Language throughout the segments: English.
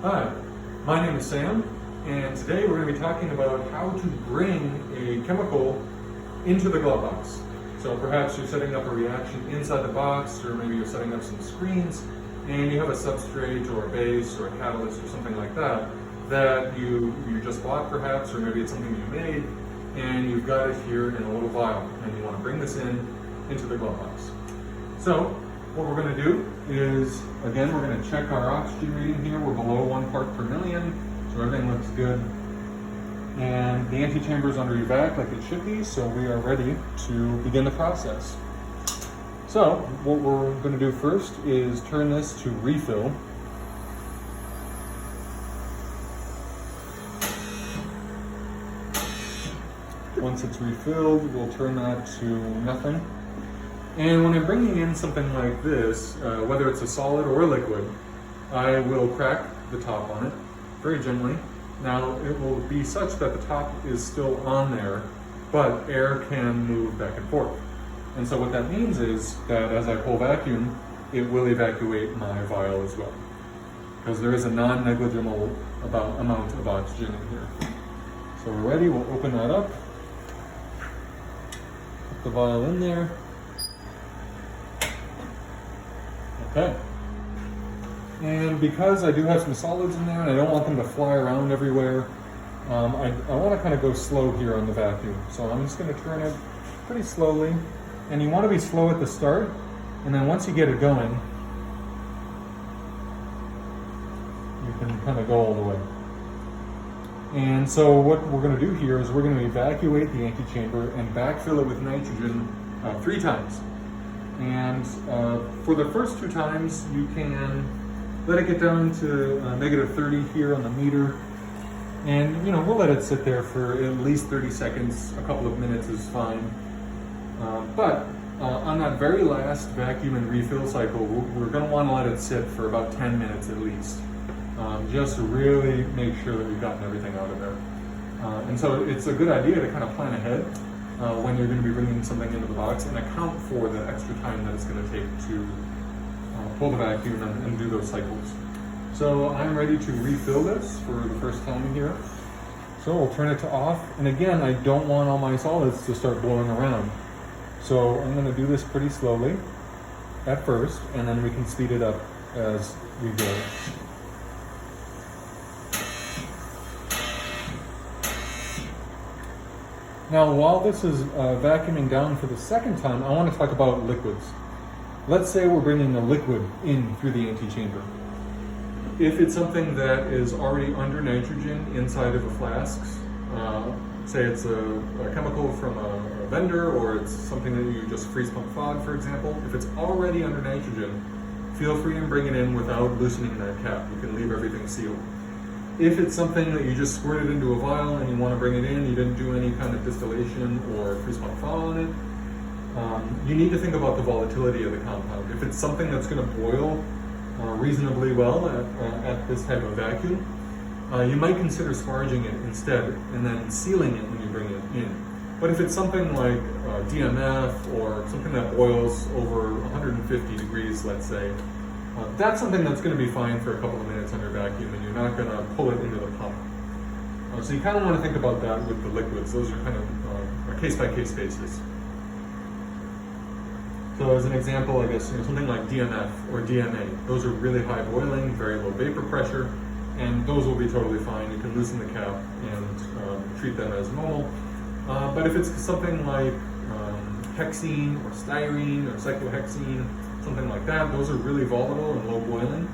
Hi, my name is Sam, and today we're going to be talking about how to bring a chemical into the glove box. So perhaps you're setting up a reaction inside the box, or maybe you're setting up some screens, and you have a substrate or a base or a catalyst or something like that that you just bought perhaps, or maybe it's something you made, and you've got it here in a little vial, and you want to bring this into the glove box. So what we're going to do is, again, we're going to check our oxygen reading here. We're below 1 part per million, so everything looks good. And the antechamber is under evac like it should be, so we are ready to begin the process. So what we're going to do first is turn this to refill. Once it's refilled, we'll turn that to nothing. And when I'm bringing in something like this, whether it's a solid or a liquid, I will crack the top on it very gently. Now it will be such that the top is still on there, but air can move back and forth. And so what that means is that as I pull vacuum, it will evacuate my vial as well, because there is a non-negligible amount of oxygen in here. So we're ready, we'll open that up, put the vial in there. Okay, and because I do have some solids in there and I don't want them to fly around everywhere, I want to kind of go slow here on the vacuum. So I'm just going to turn it pretty slowly, and you want to be slow at the start, and then once you get it going, you can kind of go all the way. And so what we're going to do here is we're going to evacuate the antechamber and backfill it with nitrogen 3 times. And for the first 2 times, you can let it get down to -30 here on the meter. And, we'll let it sit there for at least 30 seconds. A couple of minutes is fine. But on that very last vacuum and refill cycle, we're going to want to let it sit for about 10 minutes at least. Just to really make sure that we've gotten everything out of there. And so it's a good idea to kind of plan ahead when you're going to be bringing something into the box, and account for the extra time that it's going to take to pull the vacuum and do those cycles. So I'm ready to refill this for the first time here. So we'll turn it to off, and again, I don't want all my solids to start blowing around. So I'm going to do this pretty slowly at first, and then we can speed it up as we go. Now, while this is vacuuming down for the second time, I want to talk about liquids. Let's say we're bringing a liquid in through the antechamber. If it's something that is already under nitrogen inside of a flask, say it's a chemical from a vendor, or it's something that you just freeze pump thawed, for example, if it's already under nitrogen, feel free to bring it in without loosening that cap. You can leave everything sealed. If it's something that you just squirted into a vial and you want to bring it in, you didn't do any kind of distillation or freeze pump thaw on it, you need to think about the volatility of the compound. If it's something that's going to boil reasonably well at this type of vacuum, you might consider sparging it instead and then sealing it when you bring it in. But if it's something like DMF or something that boils over 150 degrees, let's say, that's something that's going to be fine for a couple of minutes under vacuum, and you're not going to pull it into the pump. So you kind of want to think about that with the liquids. Those are kind of a case-by-case basis. So as an example, I guess something like DMF or DMA, those are really high boiling, very low vapor pressure, and those will be totally fine. You can loosen the cap and treat them as normal. But if it's something like hexene or styrene or cyclohexene, something like that, those are really volatile and low boiling.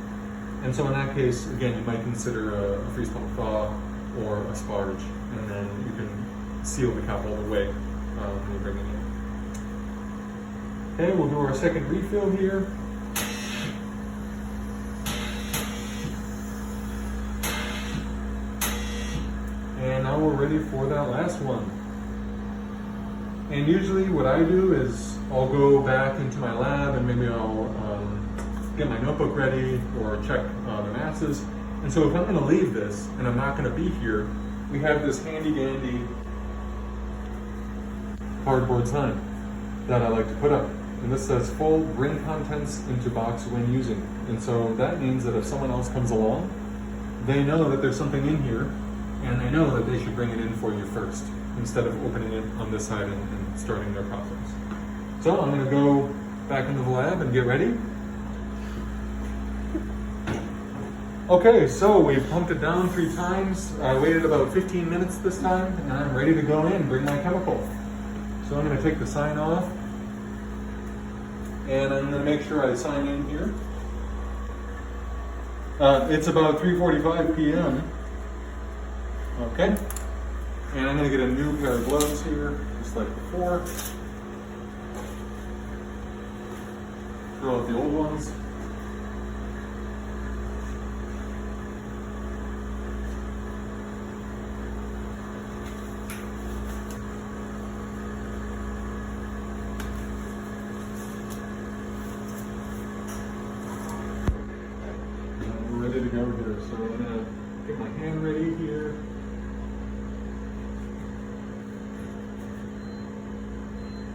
And so in that case, again, you might consider a freeze pump thaw or a sparge, and then you can seal the cap all the way when you bring it in. Okay, we'll do our second refill here. And now we're ready for that last one. And usually what I do is I'll go back into my lab and maybe I'll get my notebook ready or check the masses. And so if I'm going to leave this and I'm not going to be here, we have this handy dandy cardboard sign that I like to put up. And this says full bring contents into box when using. And so that means that if someone else comes along they know that there's something in here, and they know that they should bring it in for you first, instead of opening it on this side and starting their process. So I'm going to go back into the lab and get ready. Okay, so we've pumped it down 3 times. I waited about 15 minutes this time, and I'm ready to go in, bring my chemical. So I'm going to take the sign off, and I'm going to make sure I sign in here. It's about 3:45 p.m. Okay, and I'm going to get a new pair of gloves here, just like before. Throw out the old ones. Ready to go here. So I'm gonna get my hand ready here.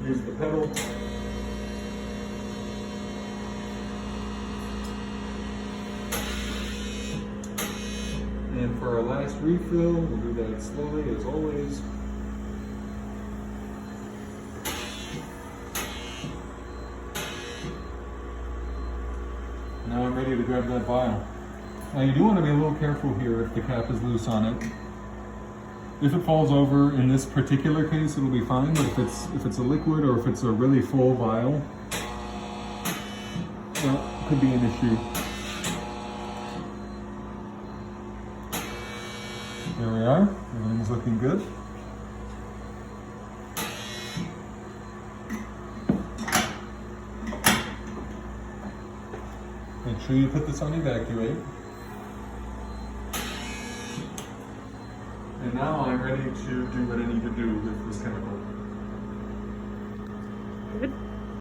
Use the pedal. And for our last refill, we'll do that slowly as always. Now I'm ready to grab that vial. Now you do want to be a little careful here if the cap is loose on it. If it falls over, in this particular case, it'll be fine, but if it's a liquid or if it's a really full vial, well, it could be an issue. There we are, everything's looking good. Make sure you put this on evacuate. And now I'm ready to do what I need to do with this chemical. Good.